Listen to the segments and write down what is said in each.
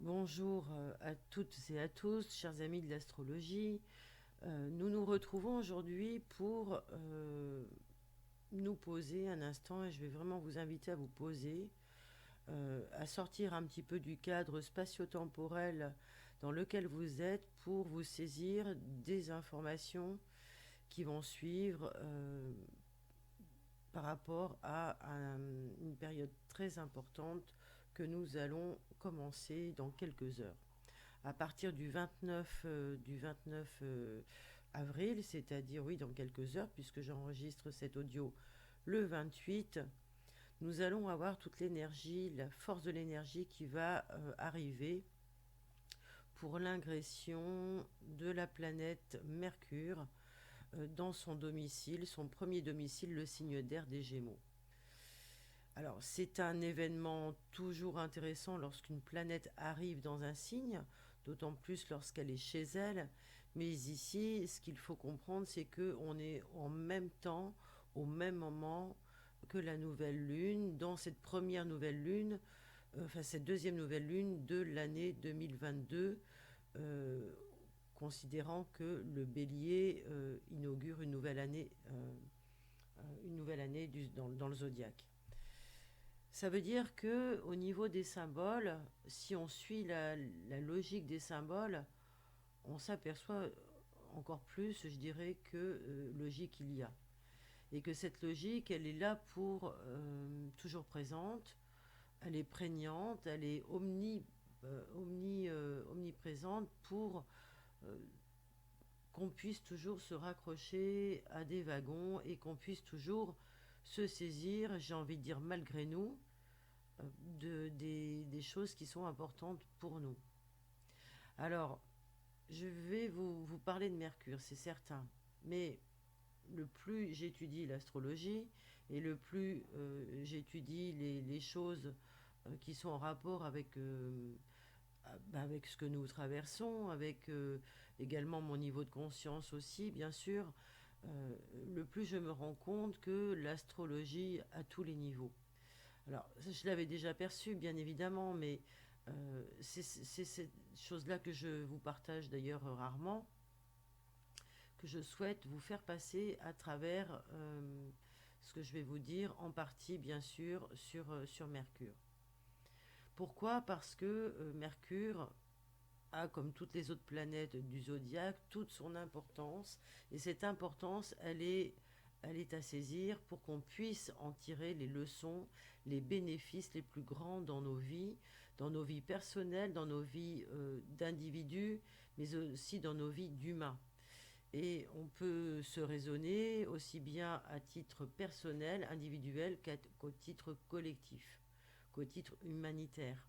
Bonjour à toutes et à tous, chers amis de l'astrologie. Nous nous retrouvons aujourd'hui pour nous poser un instant et je vais vraiment vous inviter à vous poser, à sortir un petit peu du cadre spatio-temporel dans lequel vous êtes pour vous saisir des informations qui vont suivre par rapport à une période très importante que nous allons commencer dans quelques heures. À partir du 29 avril, c'est-à-dire oui dans quelques heures, puisque j'enregistre cet audio le 28, nous allons avoir toute l'énergie, la force de l'énergie qui va arriver pour l'ingression de la planète Mercure dans son domicile, son premier domicile, le signe d'air des Gémeaux. Alors, c'est un événement toujours intéressant lorsqu'une planète arrive dans un signe, d'autant plus lorsqu'elle est chez elle. Mais ici, ce qu'il faut comprendre, c'est qu'on est en même temps, au même moment que la nouvelle lune, dans cette première nouvelle lune, enfin cette deuxième nouvelle lune de l'année 2022, euh, considérant que le bélier inaugure une nouvelle année dans le zodiaque. Ça veut dire que au niveau des symboles, si on suit la logique des symboles, on s'aperçoit encore plus, je dirais, que logique il y a. Et que cette logique, elle est là pour toujours présente, elle est prégnante, elle est omniprésente pour euh, qu'on puisse toujours se raccrocher à des wagons et qu'on puisse toujours se saisir, j'ai envie de dire malgré nous, des choses qui sont importantes pour nous. Alors, je vais vous parler de Mercure, c'est certain, mais le plus j'étudie l'astrologie et le plus j'étudie les choses qui sont en rapport avec ce que nous traversons, avec également mon niveau de conscience aussi, bien sûr, le plus je me rends compte que l'astrologie à tous les niveaux. Alors, je l'avais déjà perçu, bien évidemment, mais c'est cette chose-là que je vous partage d'ailleurs rarement, que je souhaite vous faire passer à travers ce que je vais vous dire, en partie, bien sûr, sur Mercure. Pourquoi? Parce que Mercure a, comme toutes les autres planètes du zodiaque, toute son importance, et cette importance, elle est à saisir pour qu'on puisse en tirer les leçons, les bénéfices les plus grands dans nos vies personnelles, dans nos vies d'individus, mais aussi dans nos vies d'humains. Et on peut se raisonner aussi bien à titre personnel, individuel, qu'au titre collectif, qu'au titre humanitaire.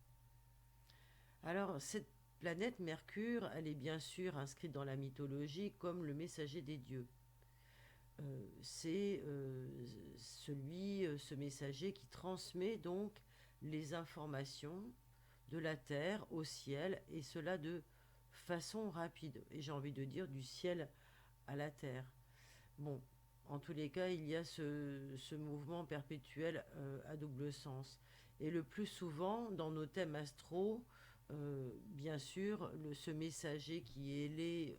Alors, cette planète Mercure, elle est bien sûr inscrite dans la mythologie comme le messager des dieux. C'est ce messager qui transmet donc les informations de la terre au ciel, et cela de façon rapide. Et j'ai envie de dire du ciel à la terre. Bon, en tous les cas, il y a ce mouvement perpétuel à double sens. Et le plus souvent, dans nos thèmes astro, bien sûr, ce messager qui est laid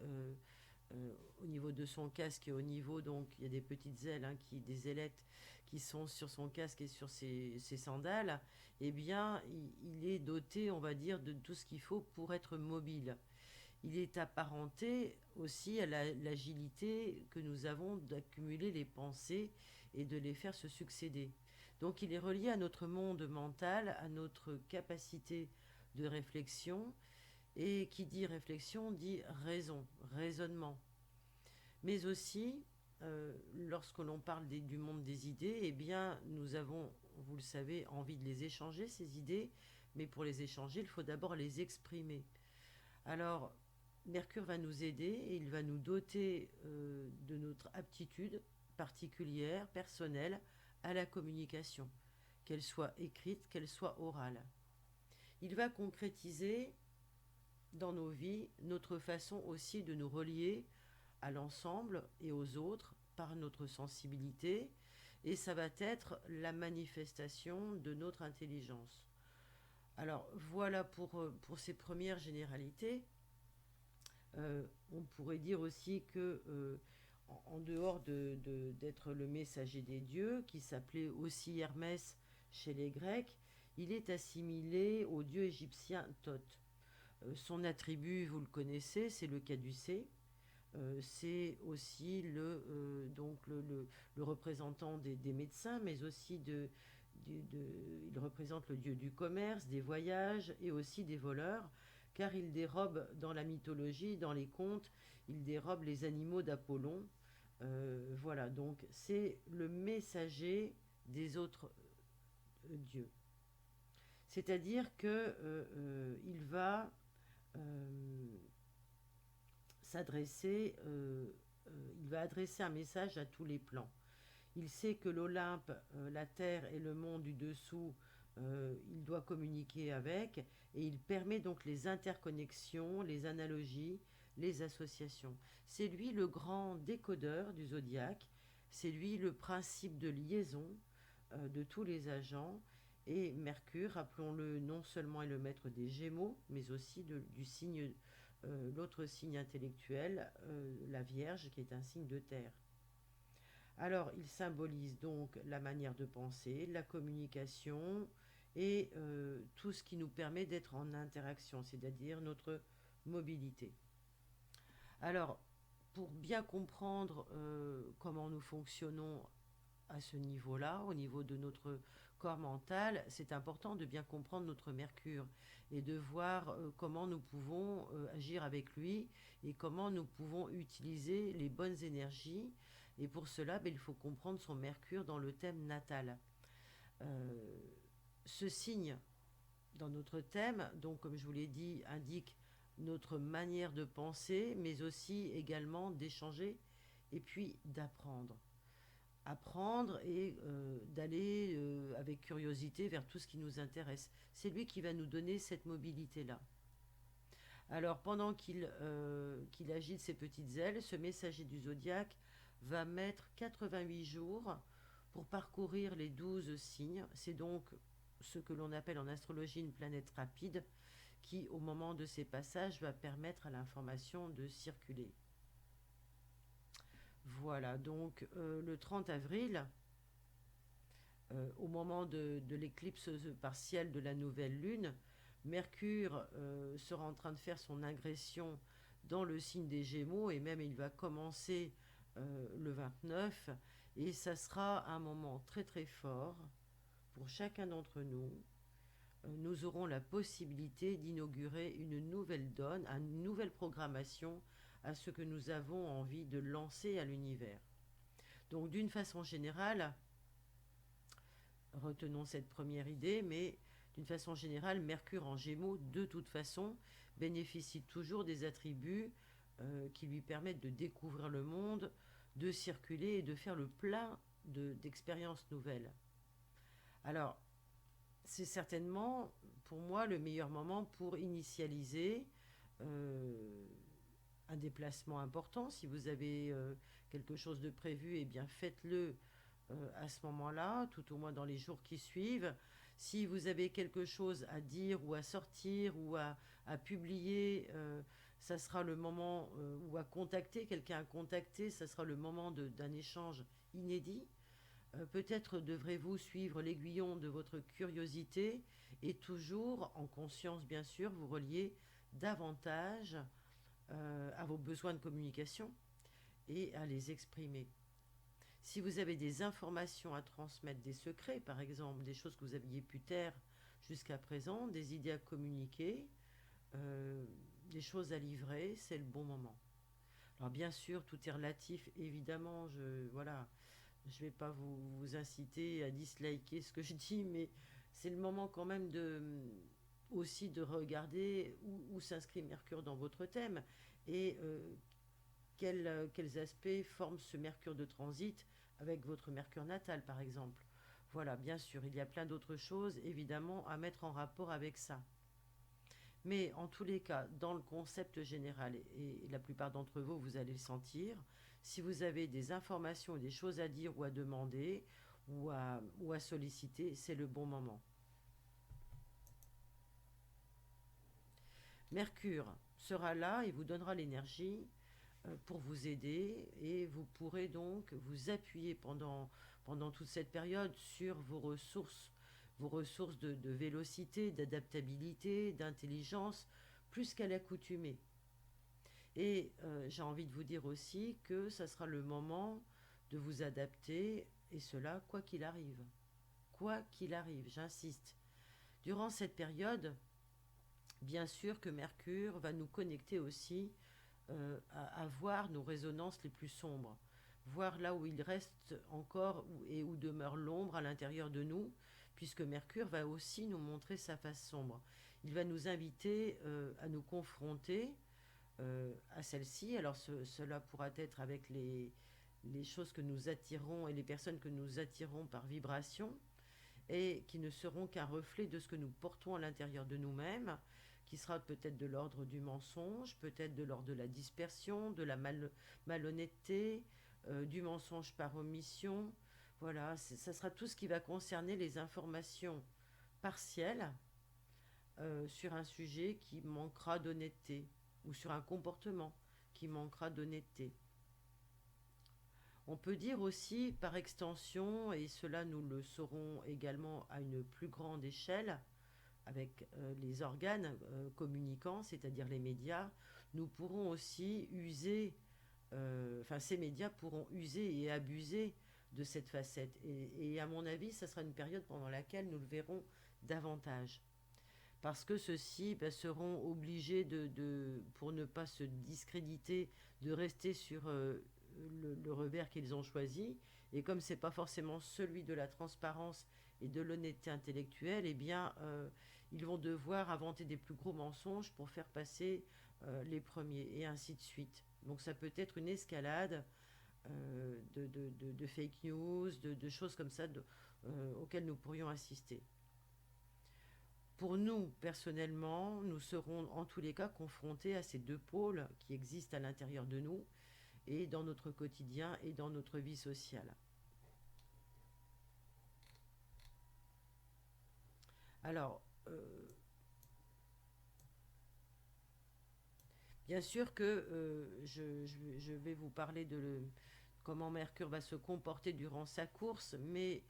au niveau de son casque et au niveau, donc, il y a des petites ailes, hein, des ailettes qui sont sur son casque et sur ses sandales, eh bien, il est doté, on va dire, de tout ce qu'il faut pour être mobile. Il est apparenté aussi à l'agilité que nous avons d'accumuler les pensées et de les faire se succéder. Donc il est relié à notre monde mental, à notre capacité de réflexion, et qui dit réflexion dit raison, raisonnement. Mais aussi, lorsque l'on parle du monde des idées, eh bien nous avons, vous le savez, envie de les échanger, ces idées, mais pour les échanger, il faut d'abord les exprimer. Alors, Mercure va nous aider et il va nous doter de notre aptitude particulière, personnelle, à la communication, qu'elle soit écrite, qu'elle soit orale. Il va concrétiser dans nos vies notre façon aussi de nous relier à l'ensemble et aux autres par notre sensibilité, et ça va être la manifestation de notre intelligence. Alors voilà pour ces premières généralités. On pourrait dire aussi que en dehors d'être le messager des dieux, qui s'appelait aussi Hermès chez les Grecs, il est assimilé au dieu égyptien Thoth. Son attribut, vous le connaissez, c'est le caducée. C'est aussi le représentant des médecins, mais aussi il représente le dieu du commerce, des voyages et aussi des voleurs, car il dérobe dans la mythologie, dans les contes, il dérobe les animaux d'Apollon. Voilà, donc c'est le messager des autres dieux. C'est-à-dire que il va euh, il va adresser un message à tous les plans. Il sait que l'Olympe, la terre et le monde du dessous, il doit communiquer avec, et il permet donc les interconnexions, les analogies, les associations. C'est lui le grand décodeur du zodiaque, c'est lui le principe de liaison de tous les agents, et Mercure, rappelons-le, non seulement est le maître des Gémeaux, mais aussi du signe, l'autre signe intellectuel, la Vierge, qui est un signe de terre. Alors, il symbolise donc la manière de penser, la communication et tout ce qui nous permet d'être en interaction, c'est-à-dire notre mobilité. Alors, pour bien comprendre comment nous fonctionnons à ce niveau-là, au niveau de notre corps mental, c'est important de bien comprendre notre Mercure et de voir comment nous pouvons agir avec lui et comment nous pouvons utiliser les bonnes énergies. Et pour cela, il faut comprendre son Mercure dans le thème natal. Euh, Ce signe dans notre thème, donc comme je vous l'ai dit, indique notre manière de penser, mais aussi également d'échanger et puis d'apprendre. Apprendre et d'aller avec curiosité vers tout ce qui nous intéresse. C'est lui qui va nous donner cette mobilité-là. Alors pendant qu'il agite ses petites ailes, ce messager du zodiaque va mettre 88 jours pour parcourir les 12 signes. C'est donc ce que l'on appelle en astrologie une planète rapide qui, au moment de ses passages, va permettre à l'information de circuler. Voilà, donc le 30 avril, au moment de l'éclipse partielle de la nouvelle lune, Mercure sera en train de faire son ingression dans le signe des Gémeaux et même il va commencer le 29 et ça sera un moment très très fort pour chacun d'entre nous. Nous aurons la possibilité d'inaugurer une nouvelle donne, une nouvelle programmation à ce que nous avons envie de lancer à l'univers. Donc d'une façon générale, retenons cette première idée, mais d'une façon générale, Mercure en Gémeaux, de toute façon, bénéficie toujours des attributs qui lui permettent de découvrir le monde, de circuler et de faire le plein d'expériences nouvelles. Alors, c'est certainement pour moi le meilleur moment pour initialiser un déplacement important. Si vous avez quelque chose de prévu, eh bien faites-le à ce moment-là, tout au moins dans les jours qui suivent. Si vous avez quelque chose à dire ou à sortir ou à publier, ça sera le moment, ou à contacter, quelqu'un à contacter, ça sera le moment d'un échange inédit. Peut-être devrez-vous suivre l'aiguillon de votre curiosité et toujours, en conscience bien sûr, vous relier davantage à vos besoins de communication et à les exprimer. Si vous avez des informations à transmettre, des secrets par exemple, des choses que vous aviez pu taire jusqu'à présent, des idées à communiquer, euh, des choses à livrer, c'est le bon moment. Alors bien sûr, tout est relatif, évidemment, voilà, je ne vais pas vous inciter à disliker ce que je dis, mais c'est le moment quand même aussi de regarder où s'inscrit Mercure dans votre thème et quels aspects forment ce Mercure de transit avec votre Mercure natal, par exemple. Voilà, bien sûr, il y a plein d'autres choses, évidemment, à mettre en rapport avec ça. Mais en tous les cas, dans le concept général, et la plupart d'entre vous, vous allez le sentir, si vous avez des informations, des choses à dire ou à demander ou à solliciter, c'est le bon moment. Mercure sera là et vous donnera l'énergie pour vous aider et vous pourrez donc vous appuyer pendant toute cette période sur vos ressources de vélocité, d'adaptabilité, d'intelligence, plus qu'à l'accoutumée. Et j'ai envie de vous dire aussi que ça sera le moment de vous adapter, et cela quoi qu'il arrive. Quoi qu'il arrive, j'insiste. Durant cette période, bien sûr que Mercure va nous connecter aussi à voir nos résonances les plus sombres, voir là où il reste encore et où demeure l'ombre à l'intérieur de nous, puisque Mercure va aussi nous montrer sa face sombre. Il va nous inviter à nous confronter à celle-ci. Alors cela pourra être avec les choses que nous attirons et les personnes que nous attirons par vibration, et qui ne seront qu'un reflet de ce que nous portons à l'intérieur de nous-mêmes, qui sera peut-être de l'ordre du mensonge, peut-être de l'ordre de la dispersion, de la malhonnêteté, du mensonge par omission. Voilà, ça sera tout ce qui va concerner les informations partielles sur un sujet qui manquera d'honnêteté ou sur un comportement qui manquera d'honnêteté. On peut dire aussi, par extension, et cela nous le saurons également à une plus grande échelle, avec les organes communicants, c'est-à-dire les médias, nous pourrons aussi user, ces médias pourront user et abuser de cette facette. Et à mon avis, ça sera une période pendant laquelle nous le verrons davantage. Parce que ceux-ci seront obligés pour ne pas se discréditer, de rester sur le revers qu'ils ont choisi. Et comme c'est pas forcément celui de la transparence et de l'honnêteté intellectuelle, eh bien, ils vont devoir inventer des plus gros mensonges pour faire passer les premiers, et ainsi de suite. Donc ça peut être une escalade de fake news, de choses comme ça auxquelles nous pourrions assister. Pour nous, personnellement, nous serons en tous les cas confrontés à ces deux pôles qui existent à l'intérieur de nous et dans notre quotidien et dans notre vie sociale. Alors, bien sûr que je vais vous parler de comment Mercure va se comporter durant sa course, mais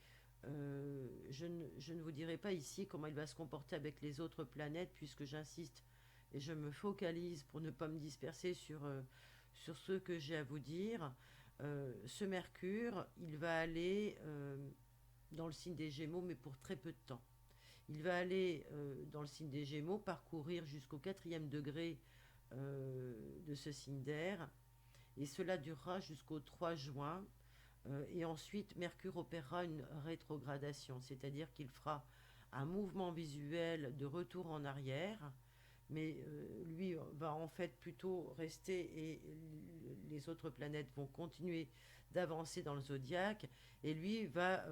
je ne vous dirai pas ici comment il va se comporter avec les autres planètes, puisque j'insiste et je me focalise pour ne pas me disperser sur ce que j'ai à vous dire. Ce Mercure, il va aller dans le signe des Gémeaux, mais pour très peu de temps. Il va aller dans le signe des Gémeaux, parcourir jusqu'au 4e degré de ce signe d'air, et cela durera jusqu'au 3 juin. Et ensuite, Mercure opérera une rétrogradation, c'est-à-dire qu'il fera un mouvement visuel de retour en arrière, mais lui va en fait plutôt rester, et les autres planètes vont continuer d'avancer dans le zodiaque, et lui va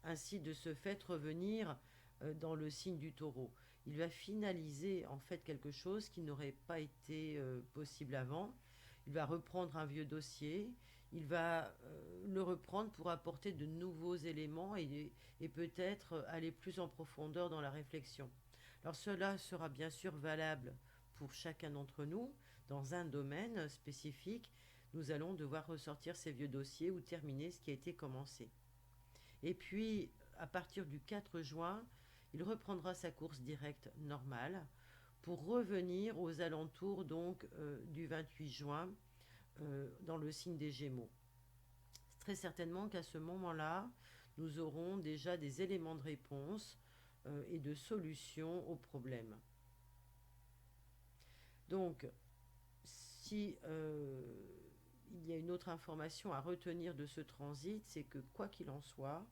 ainsi de ce fait revenir dans le signe du Taureau. Il va finaliser en fait quelque chose qui n'aurait pas été possible avant. Il va reprendre un vieux dossier, il va le reprendre pour apporter de nouveaux éléments et peut-être aller plus en profondeur dans la réflexion. Alors cela sera bien sûr valable pour chacun d'entre nous dans un domaine spécifique. Nous allons devoir ressortir ces vieux dossiers ou terminer ce qui a été commencé. Et puis, à partir du 4 juin, il reprendra sa course directe normale pour revenir aux alentours donc du 28 juin dans le signe des Gémeaux. Très certainement qu'à ce moment-là, nous aurons déjà des éléments de réponse et de solution aux problèmes. Donc, si il y a une autre information à retenir de ce transit, c'est que quoi qu'il en soit,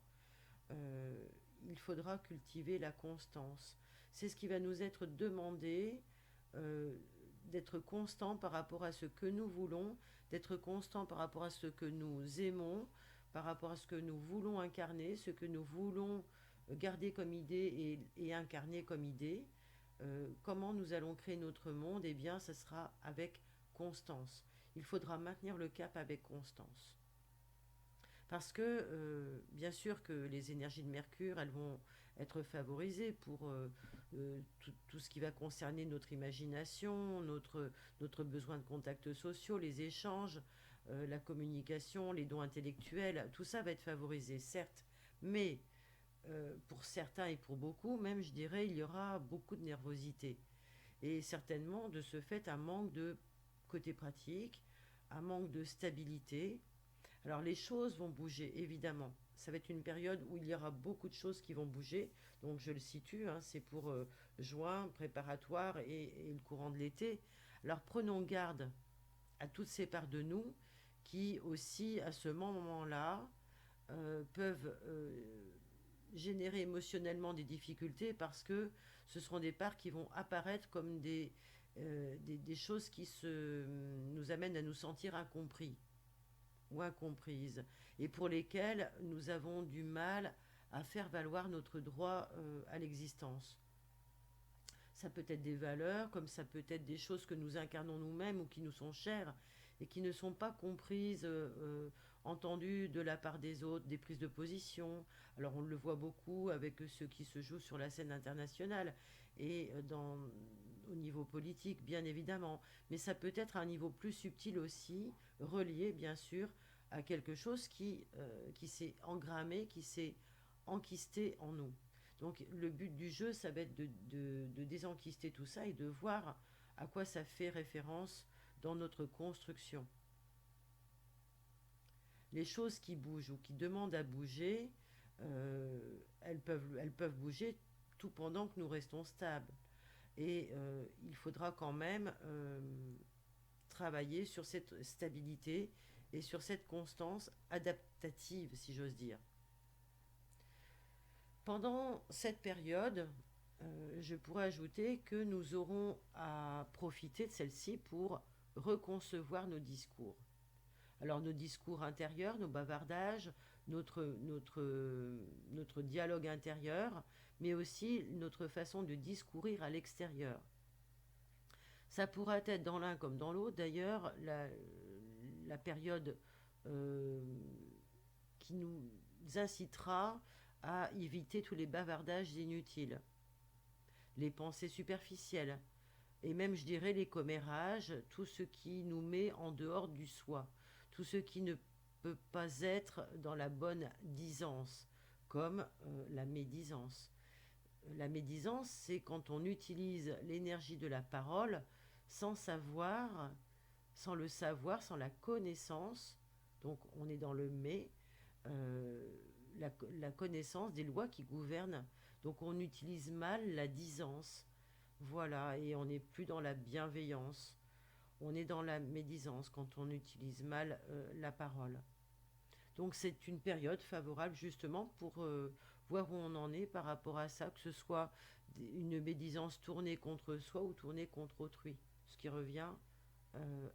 il faudra cultiver la constance. C'est ce qui va nous être demandé, d'être constant par rapport à ce que nous voulons, d'être constant par rapport à ce que nous aimons, par rapport à ce que nous voulons incarner, ce que nous voulons garder comme idée et incarner comme idée. Comment nous allons créer notre monde? Eh bien, ce sera avec constance. Il faudra maintenir le cap avec constance. Parce que, bien sûr que les énergies de Mercure, elles vont être favorisées pour tout ce qui va concerner notre imagination, notre besoin de contacts sociaux, les échanges, la communication, les dons intellectuels, tout ça va être favorisé, certes, mais pour certains et pour beaucoup, même je dirais, il y aura beaucoup de nervosité. Et certainement, de ce fait, un manque de côté pratique, un manque de stabilité. Alors les choses vont bouger, évidemment. Ça va être une période où il y aura beaucoup de choses qui vont bouger. Donc je le situe, hein, c'est pour juin, préparatoire et le courant de l'été. Alors prenons garde à toutes ces parts de nous qui aussi, à ce moment-là, peuvent générer émotionnellement des difficultés parce que ce seront des parts qui vont apparaître comme des choses qui nous amènent à nous sentir incompris ou incomprises et pour lesquelles nous avons du mal à faire valoir notre droit à l'existence. Ça peut être des valeurs, comme ça peut être des choses que nous incarnons nous-mêmes ou qui nous sont chères et qui ne sont pas comprises, entendues de la part des autres, des prises de position. Alors on le voit beaucoup avec ceux qui se jouent sur la scène internationale et au niveau politique, bien évidemment. Mais ça peut être à un niveau plus subtil aussi, relié bien sûr à quelque chose qui s'est engrammé, qui s'est enquisté en nous. Donc le but du jeu, ça va être de désenquister tout ça et de voir à quoi ça fait référence dans notre construction. Les choses qui bougent ou qui demandent à bouger, elles peuvent bouger tout pendant que nous restons stables. Et il faudra quand même travailler sur cette stabilité et sur cette constance adaptative, si j'ose dire. Pendant cette période, je pourrais ajouter que nous aurons à profiter de celle-ci pour reconcevoir nos discours. Alors nos discours intérieurs, nos bavardages, notre dialogue intérieur, mais aussi notre façon de discourir à l'extérieur. Ça pourra être dans l'un comme dans l'autre, d'ailleurs, la période euh, qui nous incitera à éviter tous les bavardages inutiles, les pensées superficielles, et même, je dirais, les commérages, tout ce qui nous met en dehors du soi, tout ce qui ne peut pas être dans la bonne disance, comme la médisance. La médisance, c'est quand on utilise l'énergie de la parole sans savoir, sans le savoir, sans la connaissance, donc on est dans le mais, euh, la connaissance des lois qui gouvernent. Donc on utilise mal la disance. Voilà, et on n'est plus dans la bienveillance. On est dans la médisance quand on utilise mal la parole. Donc c'est une période favorable justement pour voir où on en est par rapport à ça, que ce soit une médisance tournée contre soi ou tournée contre autrui, ce qui revient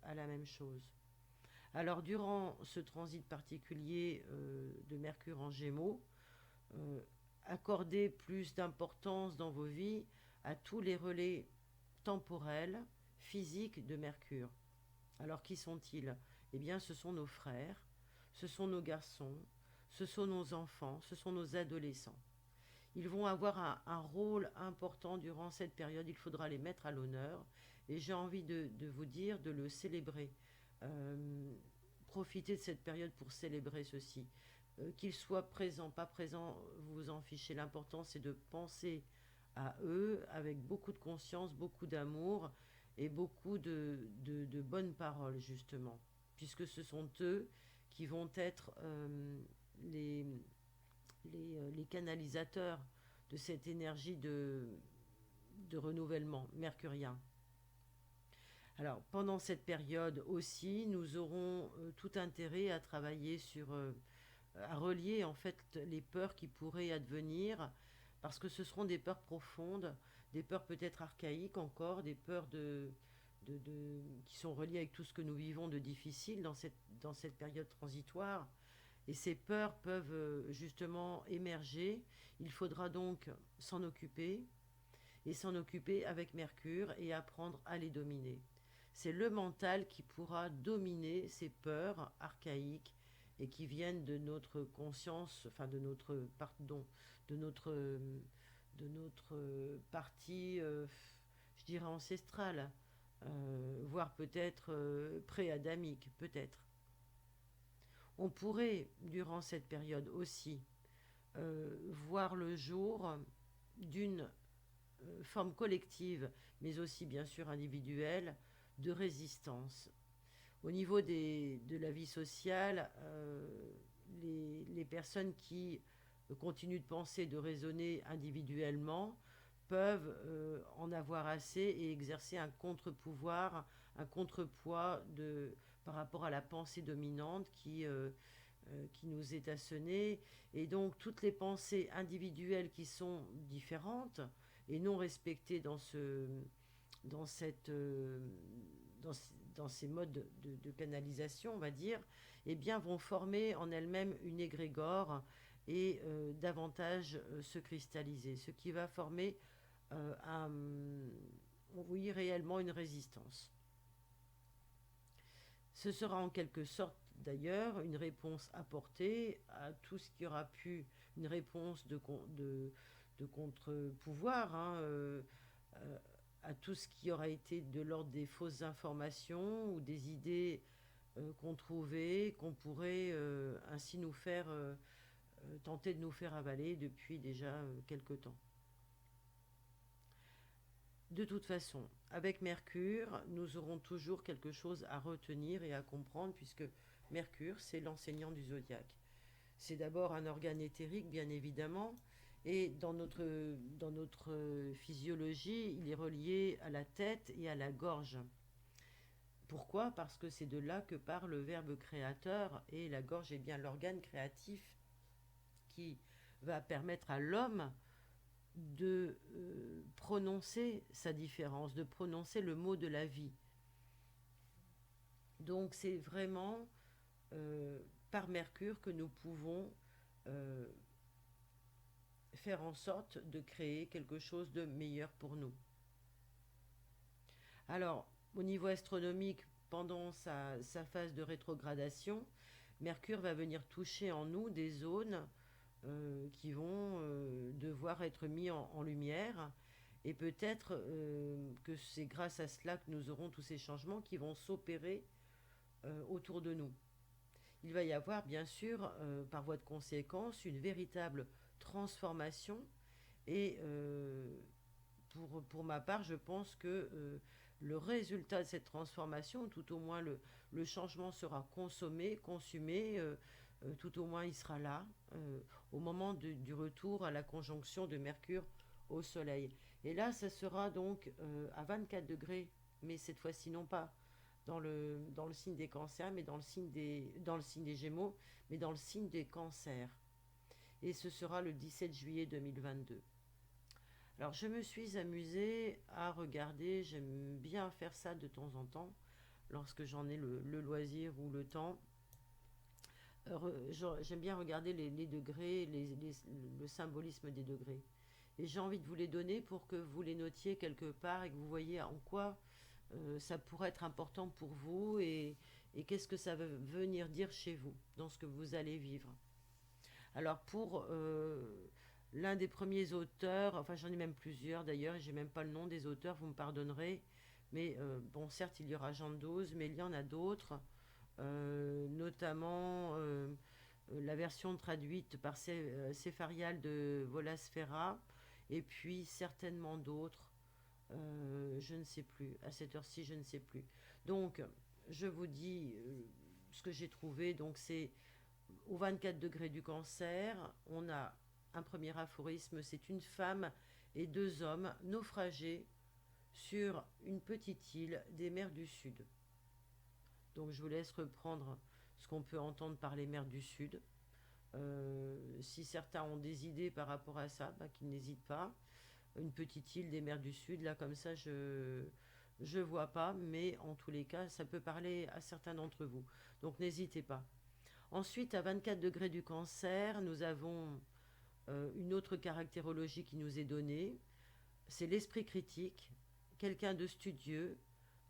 à la même chose. Alors durant ce transit particulier de Mercure en Gémeaux, euh, accordez plus d'importance dans vos vies à tous les relais temporels, physiques de Mercure. Alors qui sont-ils? Eh bien ce sont nos frères, ce sont nos garçons, ce sont nos enfants, ce sont nos adolescents. Ils vont avoir un rôle important durant cette période, il faudra les mettre à l'honneur et j'ai envie de vous dire de le célébrer. Profitez de cette période pour célébrer ceci. Qu'ils soient présents, pas présents, vous vous en fichez. L'important c'est de penser à eux avec beaucoup de conscience, beaucoup d'amour et beaucoup de bonnes paroles justement, puisque ce sont eux qui vont être les, les canalisateurs de cette énergie de renouvellement mercurien. Alors, pendant cette période aussi, nous aurons tout intérêt à travailler sur, à relier en fait les peurs qui pourraient advenir, parce que ce seront des peurs profondes, des peurs peut-être archaïques encore, des peurs qui sont reliées avec tout ce que nous vivons de difficile dans cette période transitoire. Et ces peurs peuvent justement émerger. Il faudra donc s'en occuper, et s'en occuper avec Mercure et apprendre à les dominer. C'est le mental qui pourra dominer ces peurs archaïques et qui viennent de notre conscience, enfin de notre, pardon, de notre, notre partie, je dirais ancestrale, voire peut-être pré-adamique, peut-être. On pourrait, durant cette période aussi, voir le jour d'une forme collective, mais aussi bien sûr individuelle, de résistance. Au niveau de la vie sociale, les personnes qui continuent de penser, de raisonner individuellement, peuvent en avoir assez et exercer un contre-pouvoir, un contrepoids par rapport à la pensée dominante qui nous est assenée. Et donc toutes les pensées individuelles qui sont différentes et non respectées dans, cette, dans, dans ces modes de canalisation, on va dire, eh bien, vont former en elles-mêmes une égrégore et davantage se cristalliser, ce qui va former oui, réellement une résistance. Ce sera en quelque sorte d'ailleurs une réponse apportée à tout ce qui aura pu, une réponse de contre-pouvoir, hein, à tout ce qui aura été de l'ordre des fausses informations ou des idées qu'on trouvait, qu'on pourrait ainsi nous faire, tenter de nous faire avaler depuis déjà quelque temps. De toute façon, avec Mercure, nous aurons toujours quelque chose à retenir et à comprendre, puisque Mercure, c'est l'enseignant du zodiaque. C'est d'abord un organe éthérique, bien évidemment, et dans notre physiologie, il est relié à la tête et à la gorge. Pourquoi? Parce que c'est de là que part le verbe créateur, et la gorge est bien l'organe créatif qui va permettre à l'homme de prononcer sa différence, de prononcer le mot de la vie. Donc c'est vraiment par Mercure que nous pouvons euh, faire en sorte de créer quelque chose de meilleur pour nous. Alors, au niveau astronomique, pendant sa phase de rétrogradation, Mercure va venir toucher en nous des zones qui vont devoir être mis en lumière. Et peut-être que c'est grâce à cela que nous aurons tous ces changements qui vont s'opérer autour de nous. Il va y avoir bien sûr, par voie de conséquence, une véritable transformation. Et pour ma part, je pense que le résultat de cette transformation, tout au moins le changement sera consommé, consumé, tout au moins il sera là, au moment du retour à la conjonction de Mercure au Soleil. Et là, ça sera donc à 24 degrés, mais cette fois-ci non pas dans le signe des cancers, mais dans le signe des Gémeaux, mais dans le signe des cancers. Et ce sera le 17 juillet 2022. Alors je me suis amusée à regarder, j'aime bien faire ça de temps en temps, lorsque j'en ai le loisir ou le temps. J'aime bien regarder les degrés, le symbolisme des degrés. Et j'ai envie de vous les donner pour que vous les notiez quelque part et que vous voyez en quoi ça pourrait être important pour vous et qu'est-ce que ça veut venir dire chez vous, dans ce que vous allez vivre. Alors pour l'un des premiers auteurs, enfin j'en ai même plusieurs d'ailleurs, et j'ai même pas le nom des auteurs, vous me pardonnerez, mais bon certes il y aura Jean de Dose, mais il y en a d'autres, notamment la version traduite par Cépharial de Volasfera, et puis certainement d'autres, je ne sais plus, à cette heure-ci je ne sais plus. Donc je vous dis ce que j'ai trouvé, donc c'est au 24 degrés du cancer, on a un premier aphorisme, c'est une femme et deux hommes naufragés sur une petite île des mers du Sud. Donc je vous laisse reprendre ce qu'on peut entendre par les mers du Sud. Si certains ont des idées par rapport à ça, bah, qu'ils n'hésitent pas. Une petite île des mers du Sud, là comme ça je vois pas, mais en tous les cas ça peut parler à certains d'entre vous. Donc n'hésitez pas. Ensuite, à 24 degrés du cancer, nous avons une autre caractérologie qui nous est donnée. C'est l'esprit critique, quelqu'un de studieux,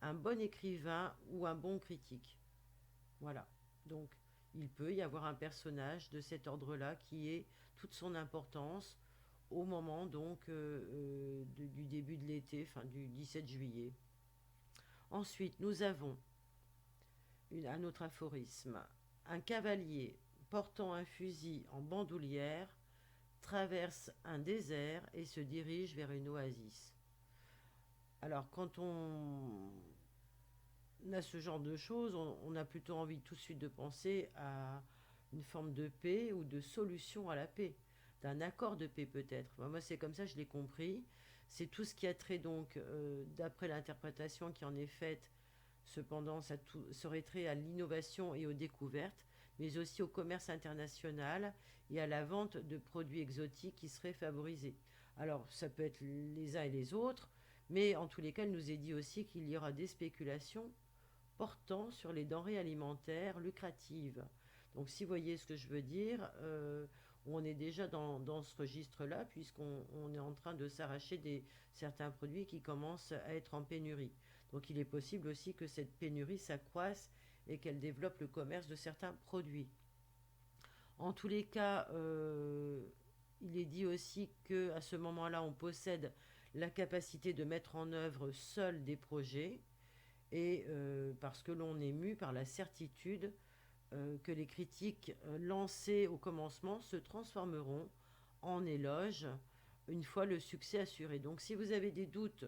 un bon écrivain ou un bon critique. Voilà. Donc, il peut y avoir un personnage de cet ordre-là qui ait toute son importance au moment donc du début de l'été, enfin du 17 juillet. Ensuite, nous avons un autre aphorisme. Un cavalier portant un fusil en bandoulière traverse un désert et se dirige vers une oasis. Alors, quand on a ce genre de choses, on a plutôt envie tout de suite de penser à une forme de paix ou de solution à la paix, d'un accord de paix peut-être. Moi, c'est comme ça que je l'ai compris. C'est tout ce qui a trait donc, d'après l'interprétation qui en est faite, cependant, ça serait trait à l'innovation et aux découvertes, mais aussi au commerce international et à la vente de produits exotiques qui seraient favorisés. Alors, ça peut être les uns et les autres, mais en tous les cas, il nous est dit aussi qu'il y aura des spéculations portant sur les denrées alimentaires lucratives. Donc si vous voyez ce que je veux dire, on est déjà dans ce registre-là, puisqu'on est en train de s'arracher certains produits qui commencent à être en pénurie. Donc il est possible aussi que cette pénurie s'accroisse et qu'elle développe le commerce de certains produits. En tous les cas, il est dit aussi qu'à ce moment-là, on possède la capacité de mettre en œuvre seul des projets et parce que l'on est mu par la certitude que les critiques lancées au commencement se transformeront en éloges une fois le succès assuré. Donc si vous avez des doutes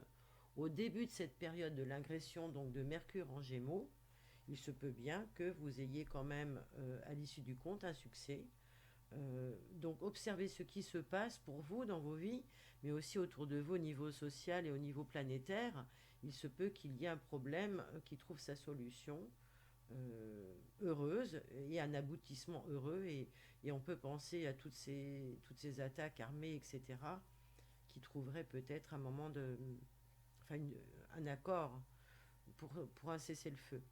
au début de cette période de l'ingression donc de Mercure en Gémeaux, il se peut bien que vous ayez quand même à l'issue du compte un succès. Donc observez ce qui se passe pour vous dans vos vies, mais aussi autour de vous au niveau social et au niveau planétaire. Il se peut qu'il y ait un problème qui trouve sa solution heureuse et un aboutissement heureux. Et on peut penser à toutes ces attaques armées, etc., qui trouveraient peut-être un moment de... Enfin, un accord pour un cessez-le-feu.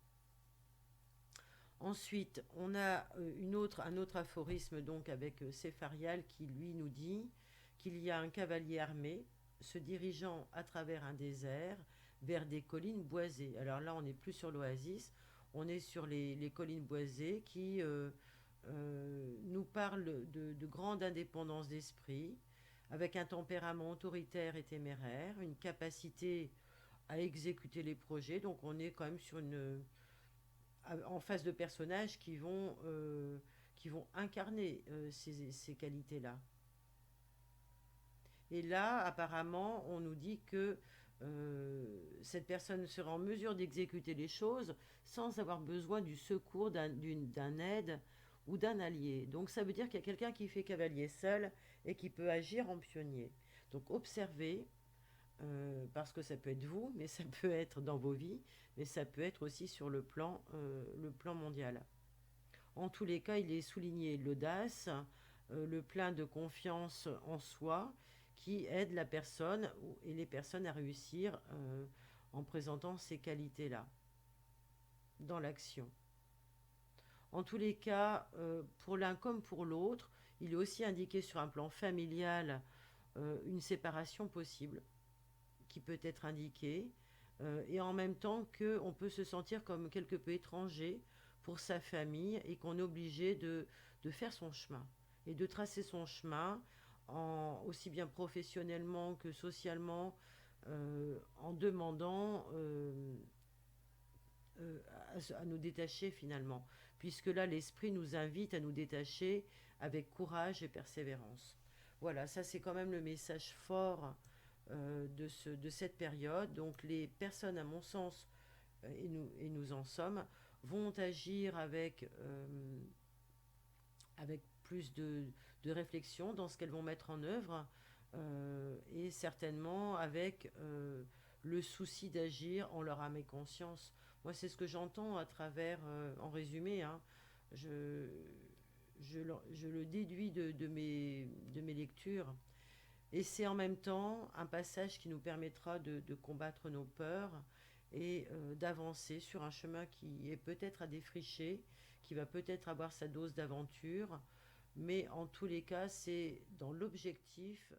Ensuite, on a un autre aphorisme donc avec Cépharial qui lui nous dit qu'il y a un cavalier armé se dirigeant à travers un désert vers des collines boisées. Alors là, on n'est plus sur l'oasis, on est sur les collines boisées qui nous parlent de grande indépendance d'esprit, avec un tempérament autoritaire et téméraire, une capacité à exécuter les projets. Donc on est quand même sur en face de personnages qui vont incarner ces qualités-là. Et là, apparemment, on nous dit que cette personne sera en mesure d'exécuter les choses sans avoir besoin du secours d'un aide ou d'un allié. Donc ça veut dire qu'il y a quelqu'un qui fait cavalier seul et qui peut agir en pionnier. Donc observez, parce que ça peut être vous, mais ça peut être dans vos vies, mais ça peut être aussi sur le plan mondial. En tous les cas, il est souligné l'audace, le plein de confiance en soi, qui aide la personne et les personnes à réussir en présentant ces qualités-là dans l'action. En tous les cas, pour l'un comme pour l'autre, il est aussi indiqué sur un plan familial une séparation possible qui peut être indiquée, et en même temps qu'on peut se sentir comme quelque peu étranger pour sa famille et qu'on est obligé de faire son chemin et de tracer son chemin aussi bien professionnellement que socialement, en demandant à nous détacher finalement, puisque là l'esprit nous invite à nous détacher avec courage et persévérance. Voilà, ça c'est quand même le message fort de cette période. Donc les personnes, à mon sens, et nous en sommes, vont agir avec plus de réflexion dans ce qu'elles vont mettre en œuvre, et certainement avec le souci d'agir en leur âme et conscience. Moi, c'est ce que j'entends à travers, en résumé, hein, je, je le déduis de mes lectures. Et c'est en même temps un passage qui nous permettra de combattre nos peurs et d'avancer sur un chemin qui est peut-être à défricher, qui va peut-être avoir sa dose d'aventure, mais en tous les cas, c'est dans l'objectif